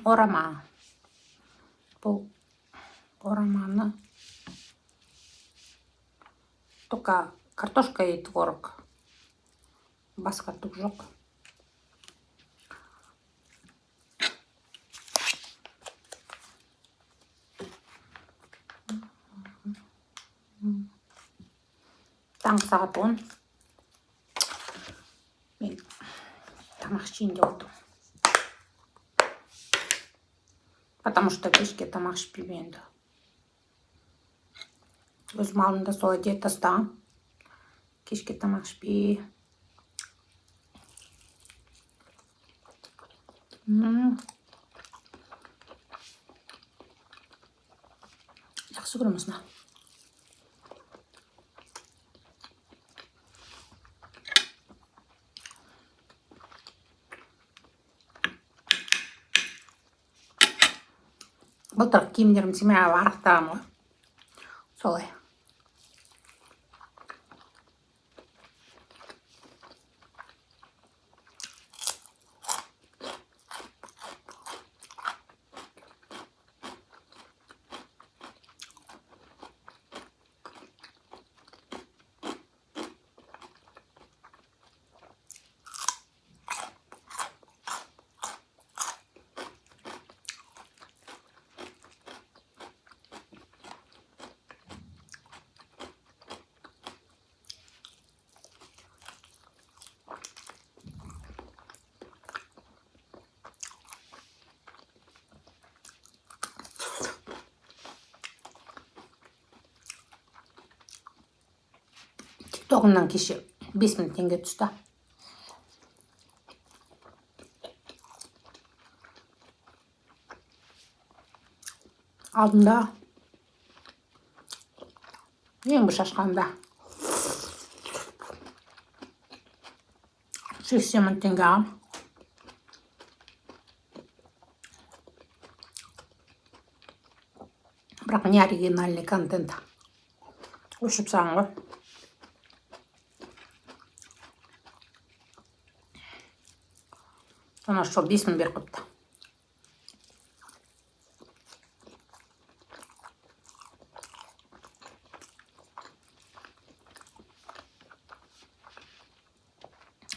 орама. Бұл ораманы только картошка и творог. Басқа түк жоқ. Таңғы сағат 10. Мен тамақ ішейін деп отырмын. Потому что кешке тамақ ішпеймін енді. Өзім алдымда солай диета ұстағам. Кешке тамақ ішпей. Жақсы көремін осыны. Былтыр киімдерім семей арықтағам ғой. Солай. Тоғымнан кеше 5000 теңге түсті. Алдында ең бір шашқанда 80 мың теңге алам. Бірақ не оригинальный контент. Өшіп саған ғой. Она что, 5000 беріп қойыпты.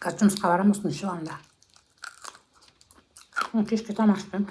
Қазір жұмысқа барам осыны ішіп аламын да. Кешке тамақ ішпеймін.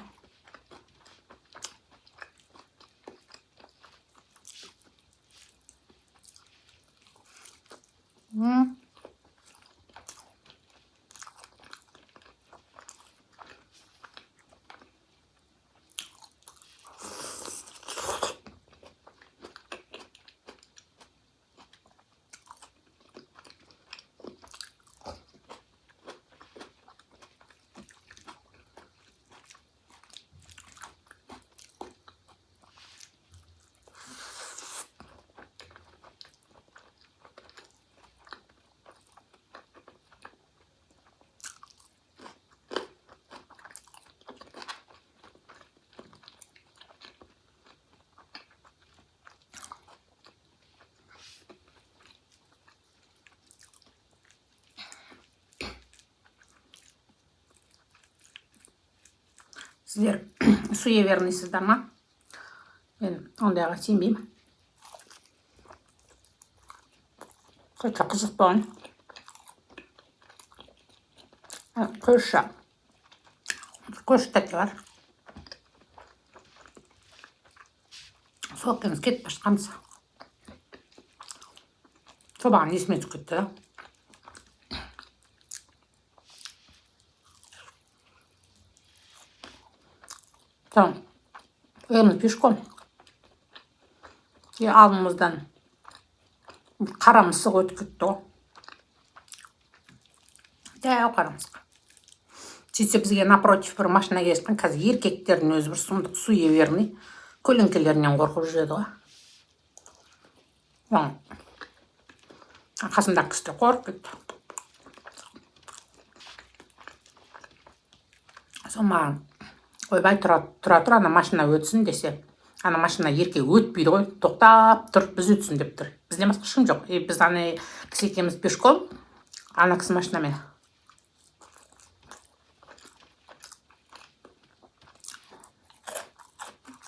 Сіздер суеверныйсыздар ма? Мен ондайға сенбеймін. Қойшы қызық болған. Қойшы тәте бар. Сол екеуміз кетіп башқамыз. Собаған есіме түсіп кетті. Там, өзіміз пешком. Алдымыздан қара мысық өтіп кетті ғой. Дәу қара мысық. Сөйтсе бізге напротив бір машина келескен. Қазір еркектердің өзі бір сұмдық суеверный. Көлеңкелерінен қорқып жүреді ғой. Қасымдағы кісі қорқып кетті. Сол маған ойбай тұра ана машина өтсін десе, ана машина еркек өтпейді ғой, тоқтап тұр, біз өтсін деп тұр. Бізде басқа ешкім жоқ. Біз ана кісі екеуміз пешком, ана кісі машинамен.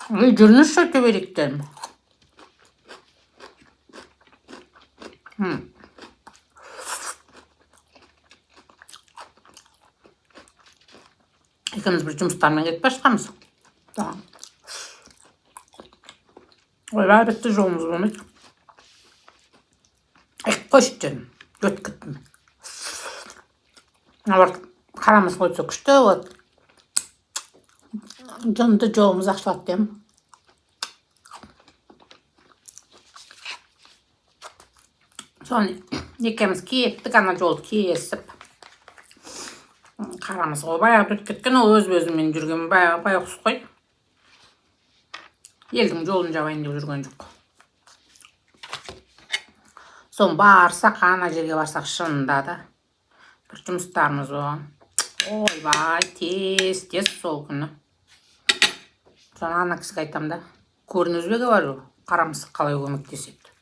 жүріңізші төбелектен. Екеуміз бір жұмыстармен кетіп бара жатқанбыз. Ойбай бітті, жолымыз болмайды. Қойшы жаным, өтіп кеттім. Қарамыз қойса күшті болады. Жынды жолымыз ашылады деймін. Соны екеуміз кеттік, ана жолды кесіп. Қарамыз ғой, баяғы өтіп кеткен, ол өз-өзімен жүрген байғұс қой. Елдің жолын жабайын деп жүрген жоқ. Соны барсақ, ана жерге барсақ шынында да бір жұмыстарымыз болған. Ойбай, тез сол күні. Соны ана кісіге айтам да, көріңіз бе бар, қарамыз қалай көмектеседі.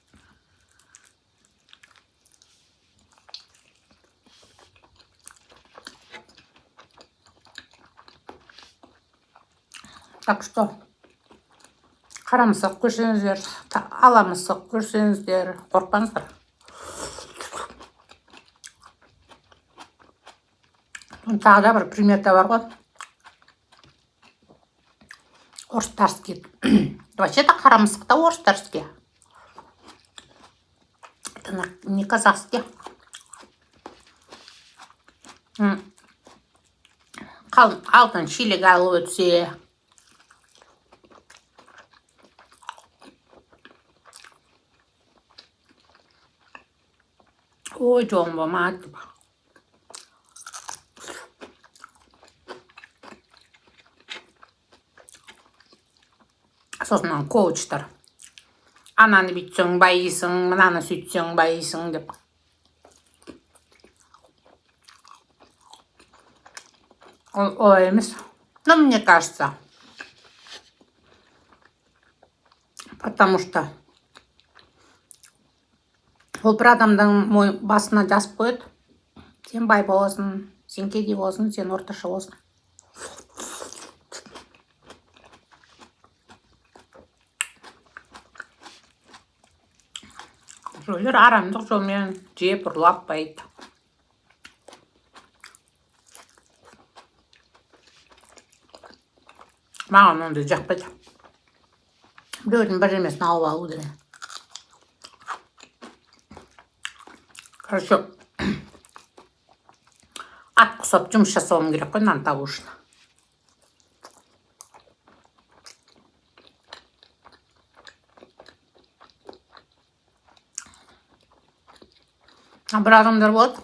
Так что қарамысық көрсеңіздер, аламысық көрсеңіздер, қорқпаңыздар. Тағы да бір примета бар ғой. Орыстарский. Вообще-то қарамысық та орыстарский. Это не казахский. Алтын шилек алып өтсе. Ой, жолым болмады. Сосын коучтар. Ананы бүйтсең байисың, мынаны сөйтсең байисың деп. Олай емес. Но мне кажется, потому что ол бір адамдың басына жазып қойды. Сен бай боласың, сен кедей боласың, сен орташа боласың. Жолдар арамдық жолмен жеп ұрлап байды. Маған онды жақпайды. Біреудің бір емесін алып алу деген. Короче, ат құсап жұмыс жасауым керек қой, нан табу үшін. Бір адамдар болады.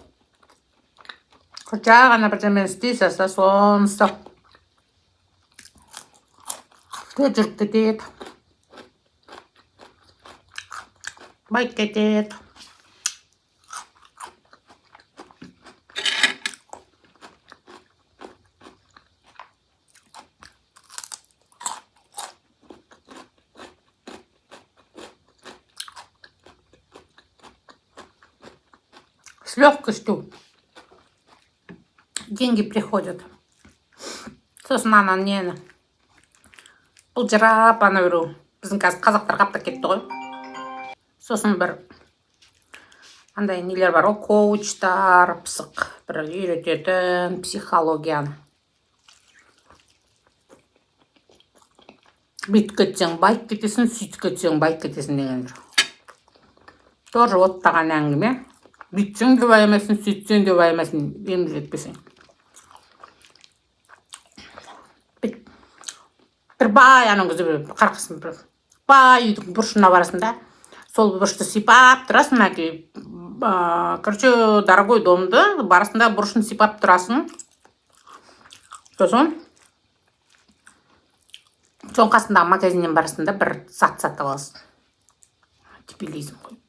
Жай ғана бірдемені істей салса, сонысы жүріп кетеді. Байып кетеді. С легкостью деньги приходят. Сосын анан нені бұлжырап ана біреу, біздің қазақтар қаптап кетті ғой. Сосын бір андай нелер бар ғой, коучтар, пысық бір үйрететін психологияны. Бүйтіп кетсең байып кетесің, сөйтіп кетсең байып кетесің дегендер. Тоже оттаған әңгіме. Бүйтсең де байымасын, сөйтсең де байымасын, емді жетпесең. Бір бай аның көзі бір қарқысын бір бай үйдің бұрышына барасың да, сол бұрышты сипап тұрасың, короче, дорогой домды барасың да, бұрышын сипап тұрасың. Сосын қасындағы магазиннен барасың да, бір зат сатып аласың. Тепелейсің ғой.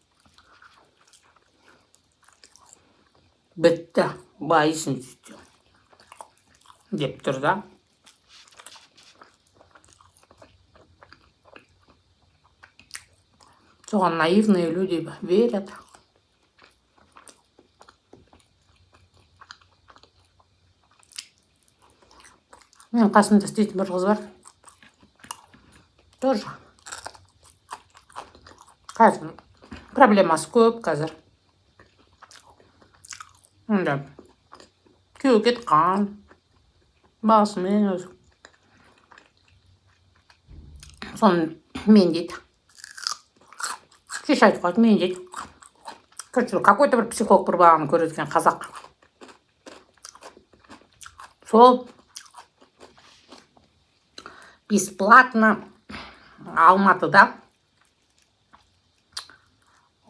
Бітті, байысың сөйтсең деп тұр да. Соған наивные люди верят. Мен қасымда істейтін бір қыз бар. тоже. Қазір проблемасы көп қазір. Мында күйеуі кетқан. Баласымен өзі. Соны мен дейді. Кеш айтып қойды, мен дейді. Короче, какой-то бір психолог бір бағаны көреді екен, қазақ. Сол бесплатно Алматыда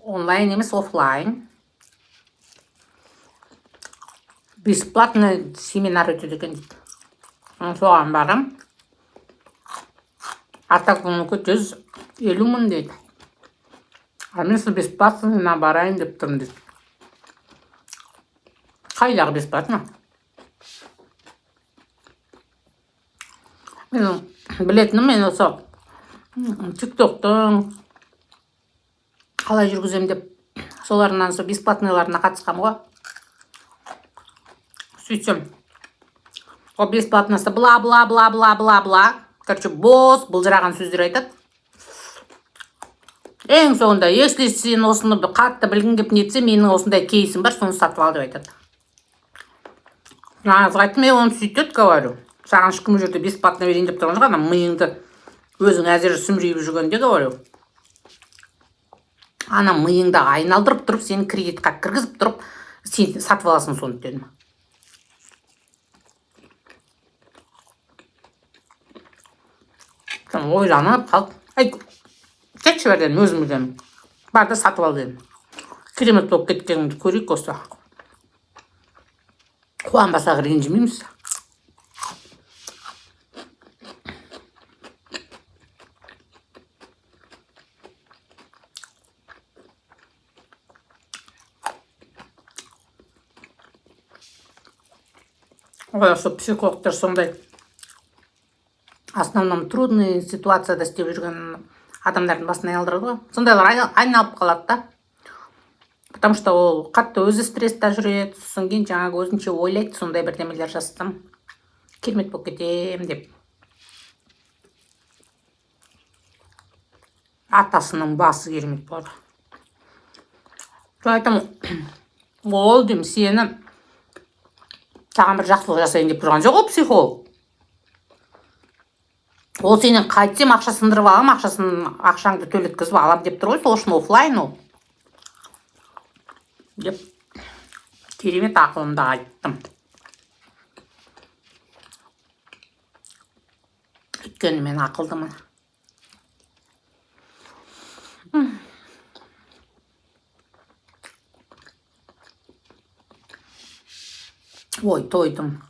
онлайн емес, офлайн бесплатно семинар өтеді екен дейді. Соған барам. Артақ көңілге 150 мың дейді. А мен сол бесплатно барайын деп тұрмын дейді. Қайдағы бесплатно? Мен білетінім, мен осы тиктоктың қалай жүргізем деп соларынан сол бесплатныйларына қатысқам ғой. Сөйтсем, ол бесплатнасы бла-бла-бла-бла-бла-бла. Короче, бос бұлжыраған сөздер айтады. Ең соңында, если сен осыны қатты білгің кеп нетсе, менің осындай кейсім бар, соны сатып ал деп айтады. Жаңағы айттым, мен оны сөйтеді, говорю. Саған ешкім жерде бесплатно берейін деп тұрған ғана, миыңды өзің әзір сүмірейіп жүргенде, говорю. Ана миыңды айналдырып тұрып, сені кредитқа кіргізіп тұрып, сен сатып аласың соны дедім. Ойланып қалып, кетші бар дедім, өзім білемін. Барды сатып ал дедім. Керемет болып кеткенімді көрейік осы. Қуанбасақ ренжімейміз. Осы психологтар сондай основном трудный ситуацияда істеп жүрген адамдардың басына айналдырады ғой. Сондайлар айналып қалады да. Потому что ол қатты өзі стресста жүреді, сосын кейін жаңағы өзінше ойлайды, сондай бірдемелер жазсам керемет болып кетем деп. Атасының басы керемет болады. Айтамын, ол деймін, сені саған бір жақсылық жасайын деп тұрған жоқ, ол психолог. Ол сенен қайтсем ақша сындырып алам, ақшаңды төлеткізіп алам деп тұр ғой, сол үшін офлайн ол. Деп керемет ақылымда айттым. Өйткені мен ақылдымын. Ой, тойдым.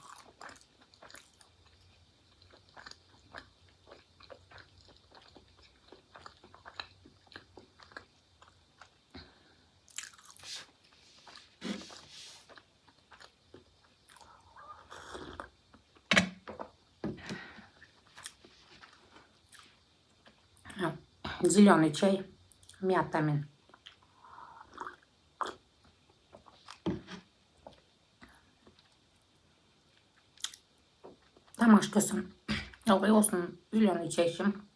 Зеленый чай, мятамен. Тамашкасын. Ылғи осыны зеленый чай ішем.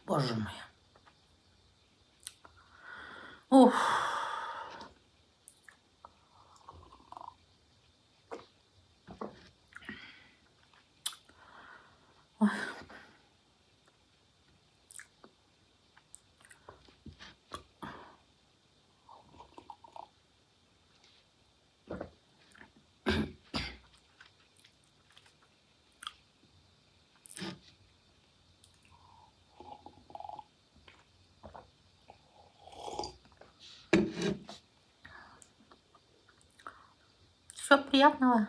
Боже мой. Уф. Ой. Все, приятного.